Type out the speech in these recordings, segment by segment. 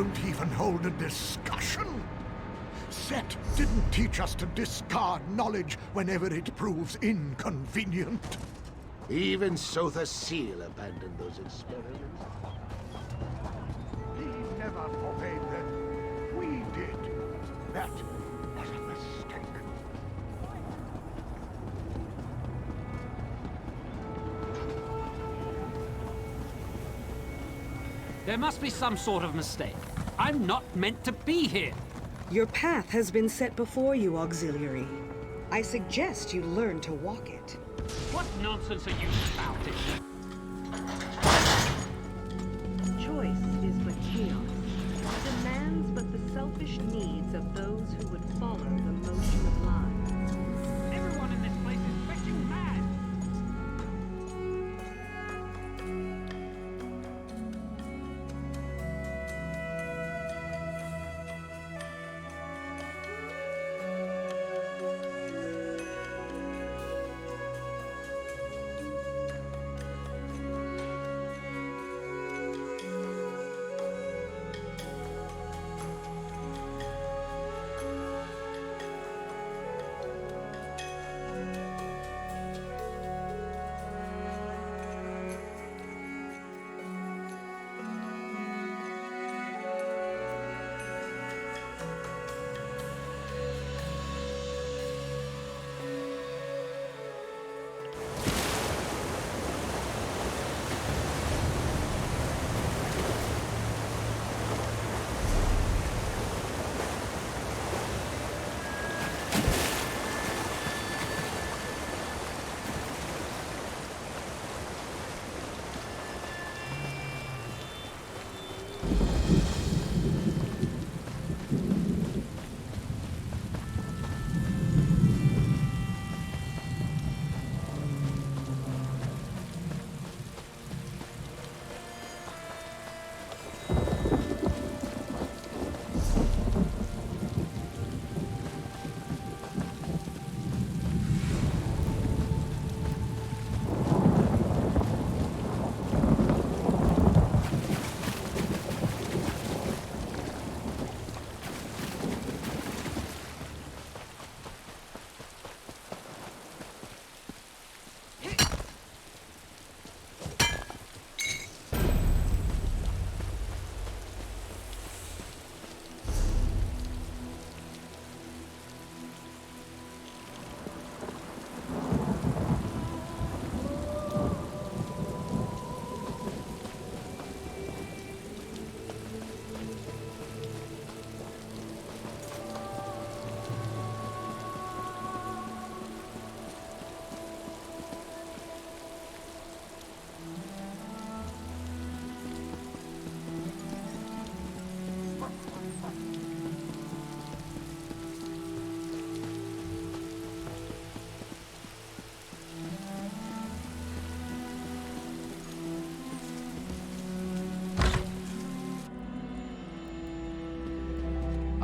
won't even hold a discussion? Set didn't teach us to discard knowledge whenever it proves inconvenient. Even Sotha Seal abandoned those experiments. He never forbade them. We did. That was a mistake. There must be some sort of mistake. I'm not meant to be here. Your path has been set before you, Auxiliary. I suggest you learn to walk it. What nonsense are you spouting? Choice is but chaos. Demands but the selfish needs of those who would follow the motion of lives. Everyone in this place is freaking mad!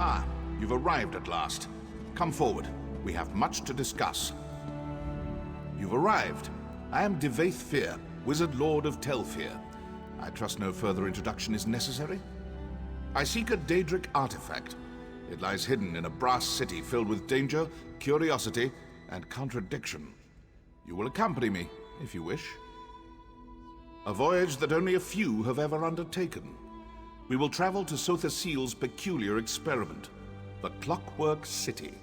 Ah, you've arrived at last. Come forward. We have much to discuss. You've arrived. I am Devaith Fear, Wizard Lord of Telfear. I trust no further introduction is necessary. I seek a Daedric artifact. It lies hidden in a brass city filled with danger, curiosity, and contradiction. You will accompany me, if you wish. A voyage that only a few have ever undertaken. We will travel to Sotha Seal's peculiar experiment, the Clockwork City.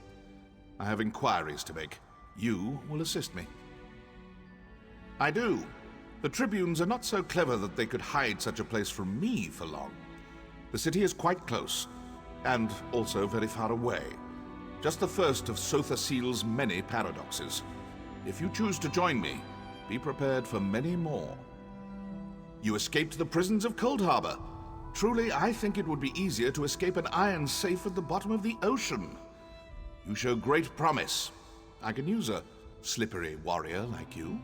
I have inquiries to make. You will assist me. I do. The Tribunes are not so clever that they could hide such a place from me for long. The city is quite close, and also very far away. Just the first of Sotha Seal's many paradoxes. If you choose to join me, be prepared for many more. You escaped the prisons of Cold Harbor. Truly, I think it would be easier to escape an iron safe at the bottom of the ocean. You show great promise. I can use a slippery warrior like you.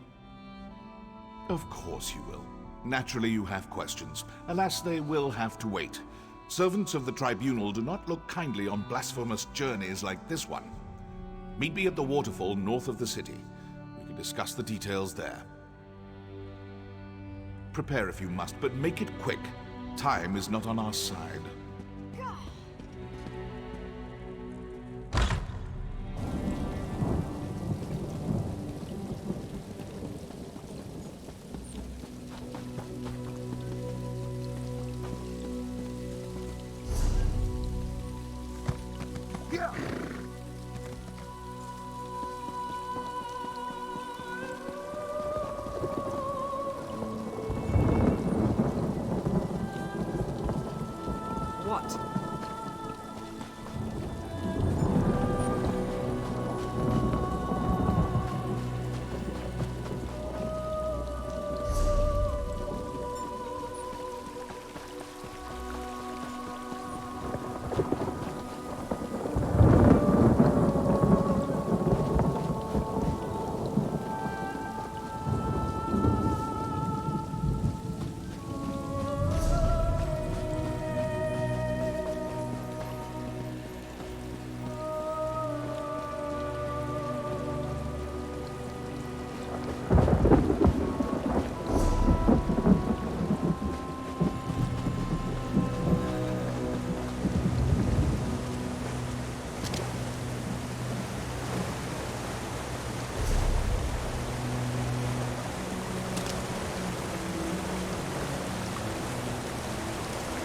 Of course you will. Naturally you have questions. Alas, they will have to wait. Servants of the Tribunal do not look kindly on blasphemous journeys like this one. Meet me at the waterfall north of the city. We can discuss the details there. Prepare if you must, but make it quick. Time is not on our side.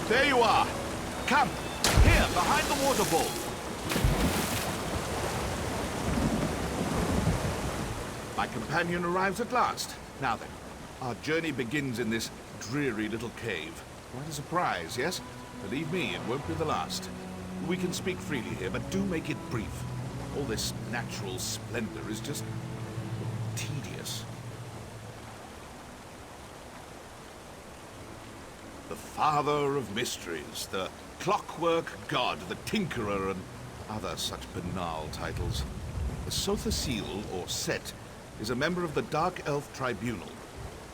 There you are. Come. Here, behind the waterfall. My companion arrives at last. Now then, our journey begins in this dreary little cave. Quite a surprise, yes? Believe me, it won't be the last. We can speak freely here, but do make it brief. All this natural splendor is just tedious. The Father of Mysteries, the Clockwork God, the Tinkerer, and other such banal titles. The Sothasil, or Set, is a member of the Dark Elf Tribunal.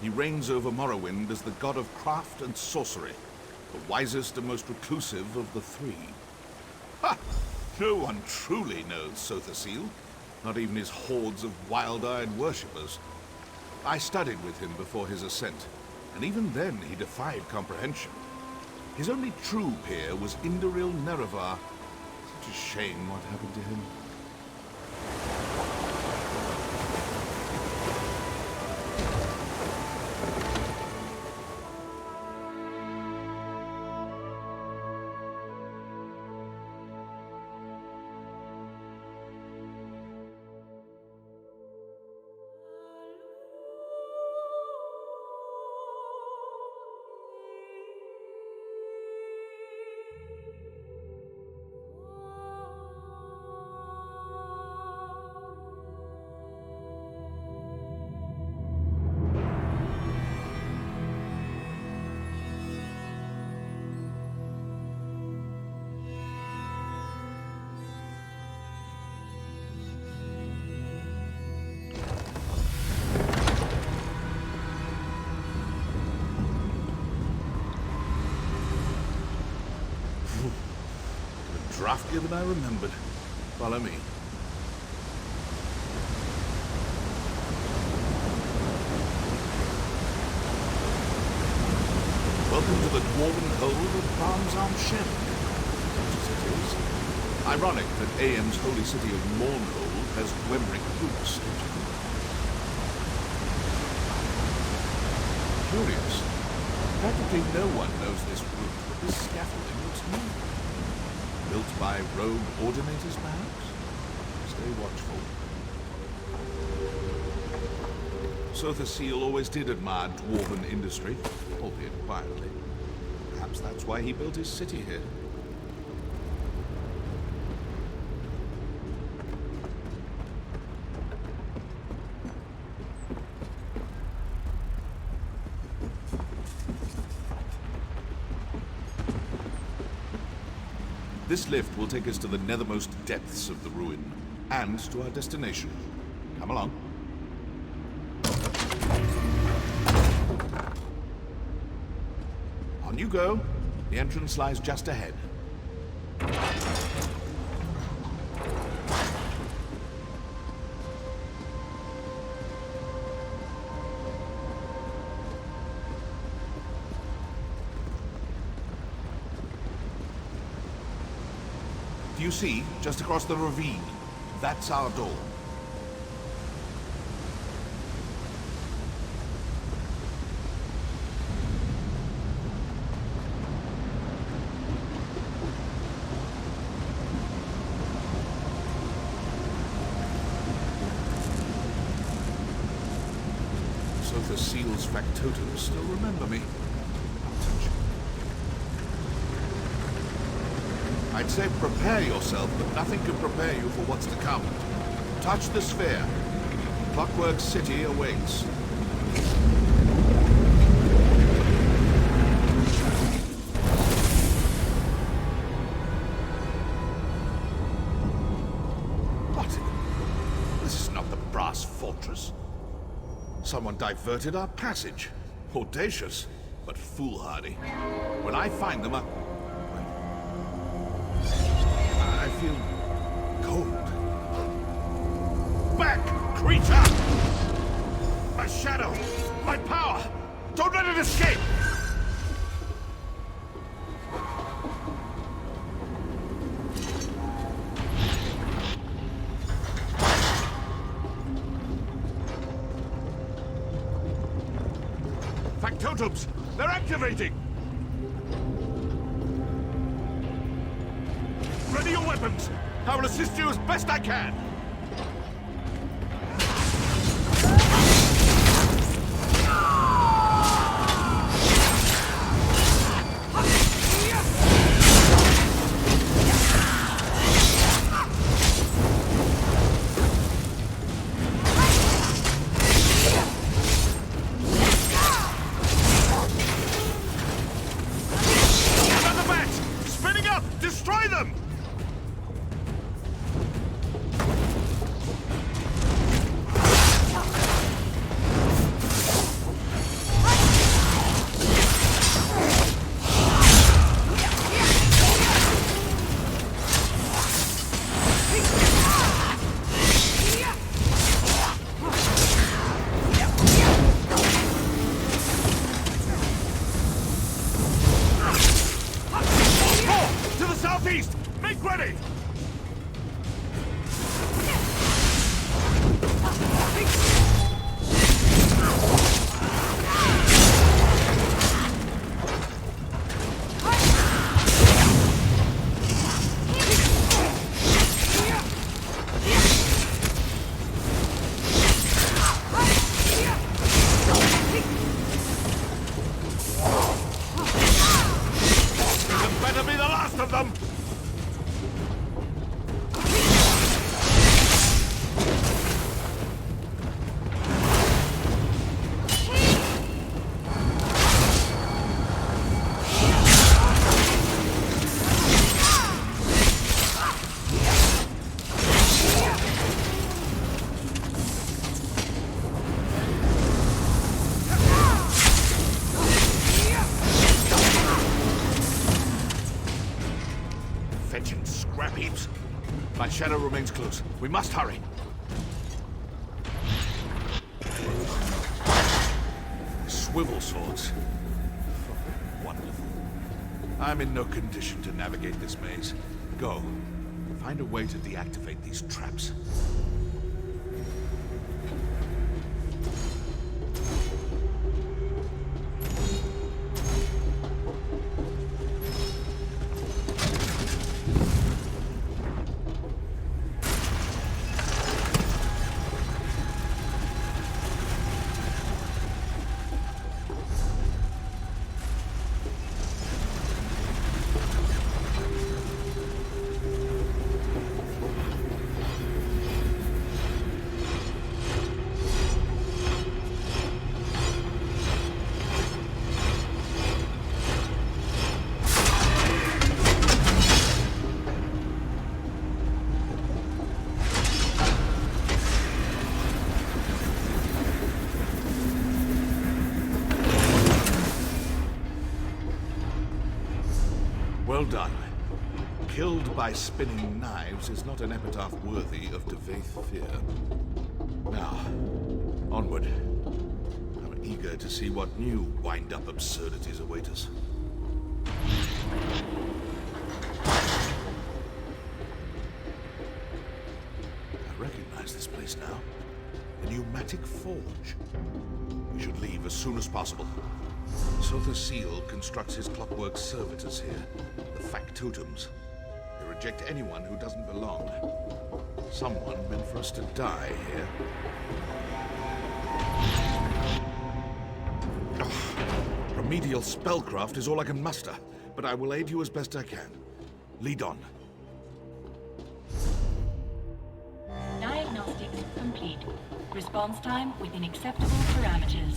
He reigns over Morrowind as the god of craft and sorcery, the wisest and most reclusive of the three. Ha! No one truly knows Sothasil, not even his hordes of wild-eyed worshippers. I studied with him before his ascent, and even then he defied comprehension. His only true peer was Indoril Nerevar. Such a shame what happened to him. Draftier than I remembered. Follow me. Welcome to the dwarven hold of Barmsarm Shen. As it is. Ironic that AM's holy city of Mournhold has Gwemric roots. Curious. Practically no one knows this route, but this scaffolding looks new. Built by rogue ordinators, perhaps? Stay watchful. Sothasil always did admire dwarven industry, albeit quietly. Perhaps that's why he built his city here. This lift will take us to the nethermost depths of the ruin, and to our destination. Come along. On you go. The entrance lies just ahead. Do you see, just across the ravine? That's our door. Sothasil's factotums still remember me. I'd say prepare yourself, but nothing can prepare you for what's to come. Touch the sphere. Clockwork City awaits. What? This is not the brass fortress. Someone diverted our passage. Audacious, but foolhardy. When I find them, I feel cold. Back, creature! My shadow! My power! Don't let it escape! Factotums! They're activating! Ready your weapons! I will assist you as best I can! Another batch! Spinning up! Destroy them! To the southeast! Make ready! This better be the last of them! Fetching scrap heaps. My shadow remains close. We must hurry. Swivel swords. Wonderful. I'm in no condition to navigate this maze. Go. Find a way to deactivate these traps. Well done. Killed by spinning knives is not an epitaph worthy of Devaith Fear. Now, onward. I'm eager to see what new wind-up absurdities await us. I recognize this place now. A pneumatic forge. We should leave as soon as possible. Sotha Seal constructs his clockwork servitors here, the Factotums. They reject anyone who doesn't belong. Someone meant for us to die here. Ugh. Remedial spellcraft is all I can muster, but I will aid you as best I can. Lead on. Diagnostics complete. Response time within acceptable parameters.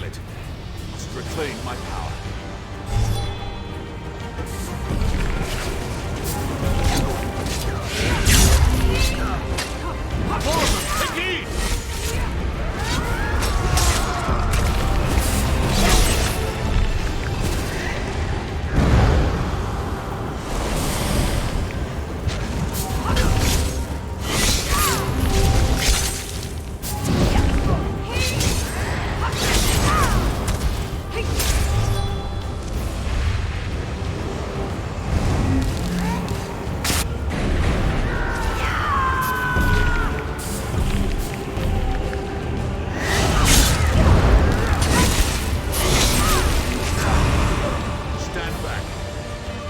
it. Must reclaim my power. Indeed!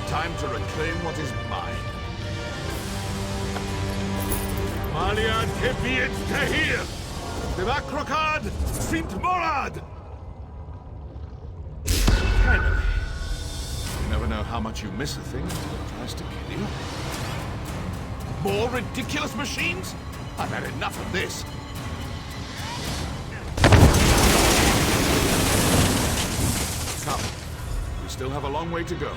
Time to reclaim what is mine. Maliad keviet tahir! Devakrokad sint morad! Finally. You never know how much you miss a thing until it tries to kill you. More ridiculous machines? I've had enough of this. Come. We still have a long way to go.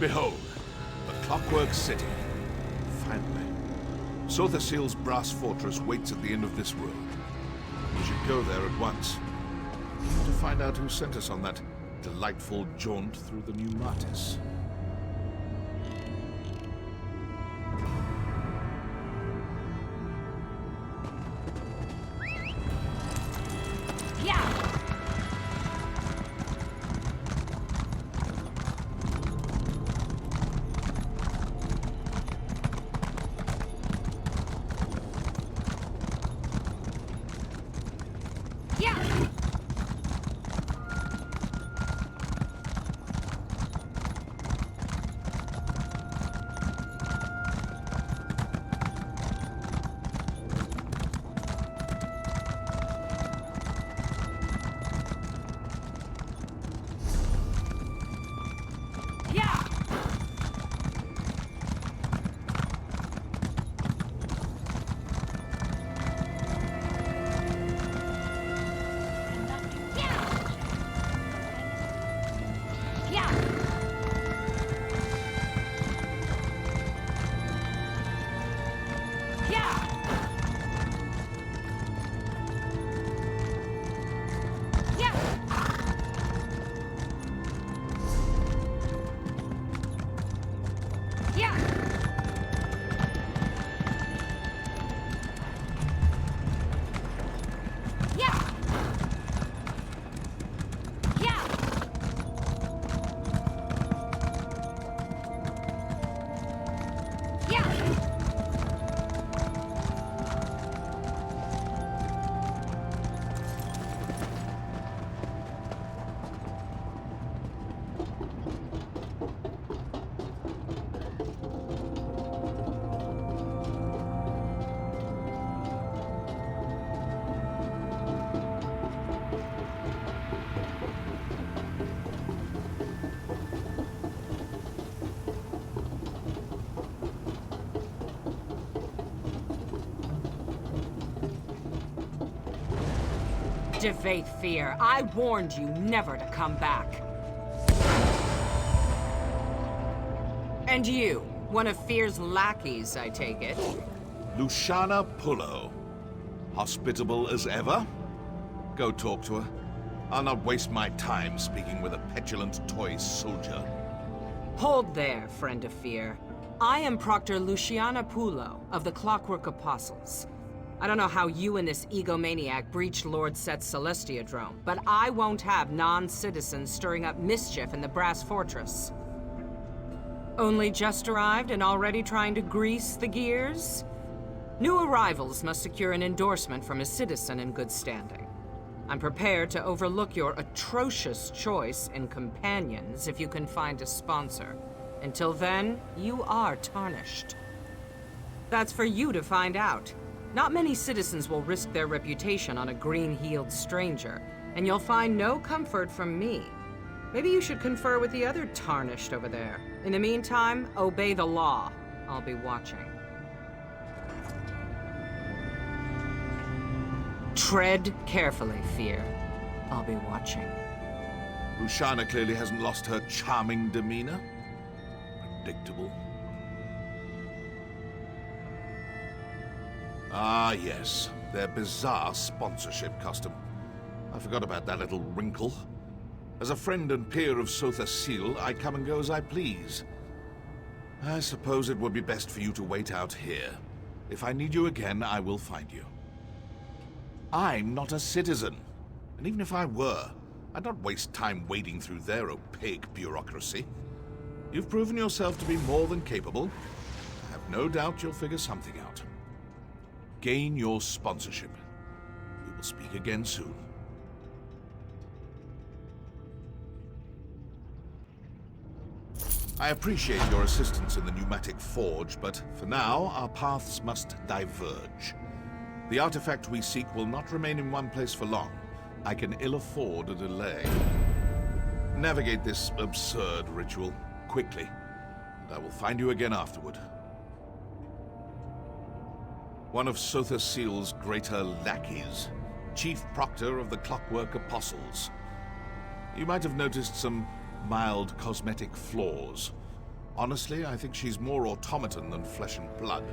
Behold, the Clockwork City. Finally. Sotherseal's brass fortress waits at the end of this road. We should go there at once. To find out who sent us on that delightful jaunt through the New Martis. Devaith Fear, I warned you never to come back. And you, one of Fear's lackeys, I take it. Luciana Pullo. Hospitable as ever? Go talk to her. I'll not waste my time speaking with a petulant toy soldier. Hold there, friend of Fear. I am Proctor Luciana Pullo of the Clockwork Apostles. I don't know how you and this egomaniac breached Lord Set's Celestiadrome, but I won't have non-citizens stirring up mischief in the Brass Fortress. Only just arrived and already trying to grease the gears? New arrivals must secure an endorsement from a citizen in good standing. I'm prepared to overlook your atrocious choice in companions if you can find a sponsor. Until then, you are tarnished. That's for you to find out. Not many citizens will risk their reputation on a green-heeled stranger, and you'll find no comfort from me. Maybe you should confer with the other tarnished over there. In the meantime, obey the law. I'll be watching. Tread carefully, Fear. I'll be watching. Luciana clearly hasn't lost her charming demeanor. Predictable. Ah, yes. Their bizarre sponsorship custom. I forgot about that little wrinkle. As a friend and peer of Sotha Sil, I come and go as I please. I suppose it would be best for you to wait out here. If I need you again, I will find you. I'm not a citizen. And even if I were, I'd not waste time wading through their opaque bureaucracy. You've proven yourself to be more than capable. I have no doubt you'll figure something out. Gain your sponsorship. We will speak again soon. I appreciate your assistance in the pneumatic forge, but for now, our paths must diverge. The artifact we seek will not remain in one place for long. I can ill afford a delay. Navigate this absurd ritual quickly, and I will find you again afterward. One of Sotha Sil's greater lackeys, Chief Proctor of the Clockwork Apostles. You might have noticed some mild cosmetic flaws. Honestly, I think she's more automaton than flesh and blood.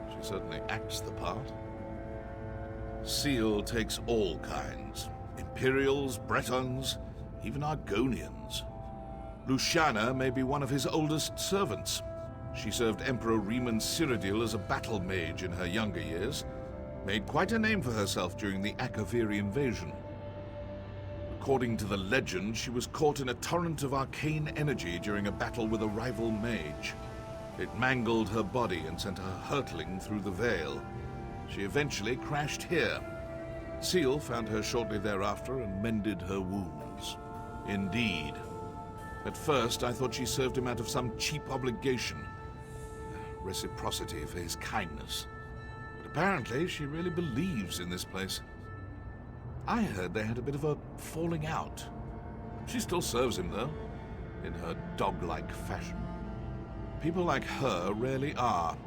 She certainly acts the part. Sil takes all kinds. Imperials, Bretons, even Argonians. Luciana may be one of his oldest servants. She served Emperor Riemann Cyrodiil as a battle mage in her younger years. Made quite a name for herself during the Akaviri invasion. According to the legend, she was caught in a torrent of arcane energy during a battle with a rival mage. It mangled her body and sent her hurtling through the veil. She eventually crashed here. Sil found her shortly thereafter and mended her wounds. Indeed. At first, I thought she served him out of some cheap obligation. Reciprocity for his kindness. But apparently, she really believes in this place. I heard they had a bit of a falling out. She still serves him, though, in her dog-like fashion. People like her rarely are.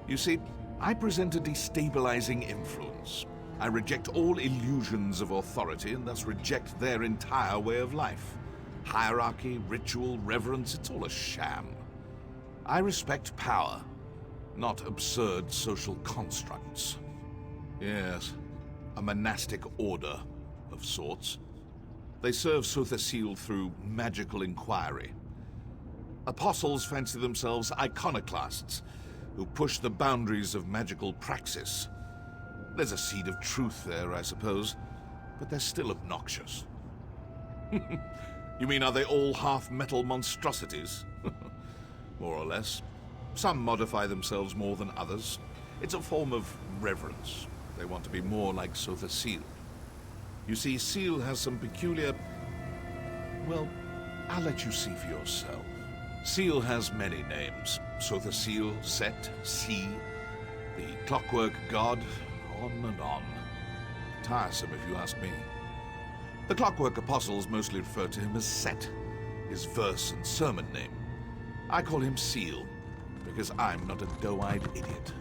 You see, I present a destabilizing influence. I reject all illusions of authority and thus reject their entire way of life. Hierarchy, ritual, reverence, it's all a sham. I respect power, not absurd social constructs. Yes, a monastic order of sorts. They serve Sotha Sil through magical inquiry. Apostles fancy themselves iconoclasts who push the boundaries of magical praxis. There's a seed of truth there, I suppose, but they're still obnoxious. You mean, are they all half-metal monstrosities? More or less. Some modify themselves more than others. It's a form of reverence. They want to be more like Sotha Sil. You see, Sil has some peculiar... Well, I'll let you see for yourself. Sil has many names. Sotha Sil, Set, Sea, the Clockwork God, on and on. Tiresome, if you ask me. The Clockwork Apostles mostly refer to him as Set, his verse and sermon name. I call him Sil, because I'm not a doe-eyed idiot.